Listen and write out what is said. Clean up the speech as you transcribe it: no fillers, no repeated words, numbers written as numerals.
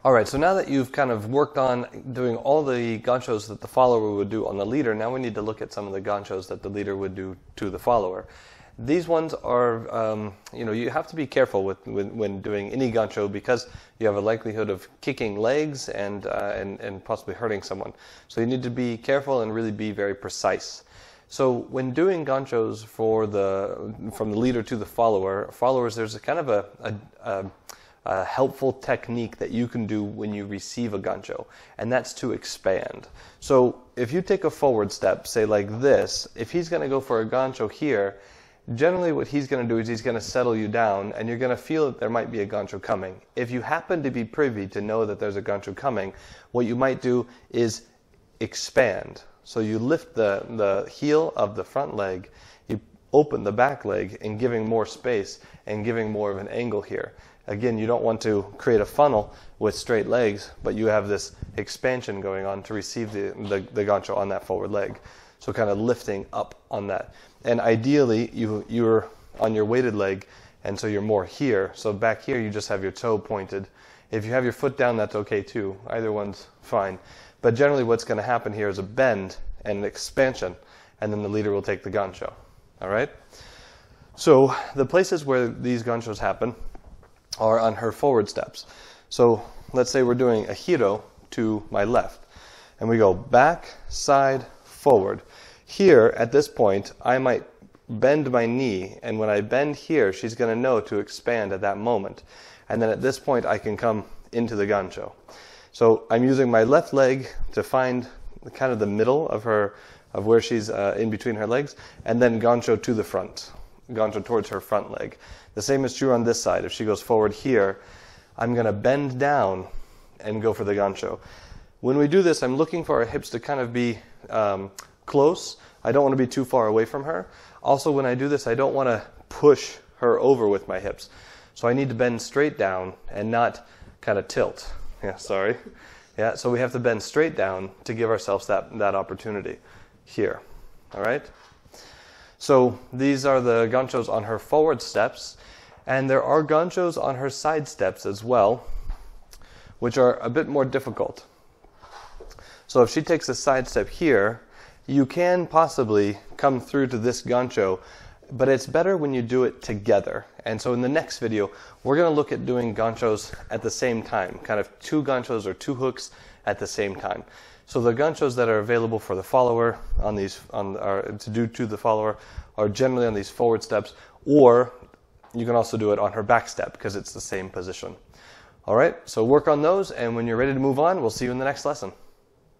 All right, so now that you've kind of worked on doing all the ganchos that the follower would do on the leader, now we need to look at some of the ganchos that the leader would do to the follower. These ones are, you have to be careful when doing any gancho because you have a likelihood of kicking legs and possibly hurting someone. So you need to be careful and really be very precise. So when doing ganchos from the leader to the followers, there's a kind of a helpful technique that you can do when you receive a gancho, and that's to expand. So if you take a forward step, say like this, if he's going to go for a gancho here, generally what he's going to do is he's going to settle you down, and you're going to feel that there might be a gancho coming. If you happen to be privy to know that there's a gancho coming, what you might do is expand. So you lift the heel of the front leg, you open the back leg, and giving more space and giving more of an angle here. Again, you don't want to create a funnel with straight legs, but you have this expansion going on to receive the gancho on that forward leg. So kind of lifting up on that. And ideally, you're on your weighted leg, and so you're more here. So back here, you just have your toe pointed. If you have your foot down, that's okay too. Either one's fine. But generally what's going to happen here is a bend and an expansion, and then the leader will take the gancho. All right? So the places where these ganchos happen are on her forward steps. So let's say we're doing a giro to my left, and we go back, side, forward. Here, at this point, I might bend my knee, and when I bend here, she's going to know to expand at that moment. And then at this point, I can come into the gancho. So I'm using my left leg to find kind of the middle of where she's in between her legs, and then gancho to the front, gancho towards her front leg. The same is true on this side. If she goes forward here, I'm going to bend down and go for the gancho. When we do this, I'm looking for our hips to kind of be close. I don't want to be too far away from her. Also, when I do this, I don't want to push her over with my hips. So I need to bend straight down and not kind of tilt. Yeah, sorry. Yeah, so we have to bend straight down to give ourselves that opportunity here. All right? So these are the ganchos on her forward steps, and there are ganchos on her side steps as well, which are a bit more difficult. So if she takes a side step here, you can possibly come through to this gancho, but it's better when you do it together. And so in the next video, we're going to look at doing ganchos at the same time, kind of two ganchos or two hooks at the same time. So the ganchos that are available for the follower to do to the follower are generally on these forward steps, or you can also do it on her back step because it's the same position. All right, so work on those, and when you're ready to move on, we'll see you in the next lesson.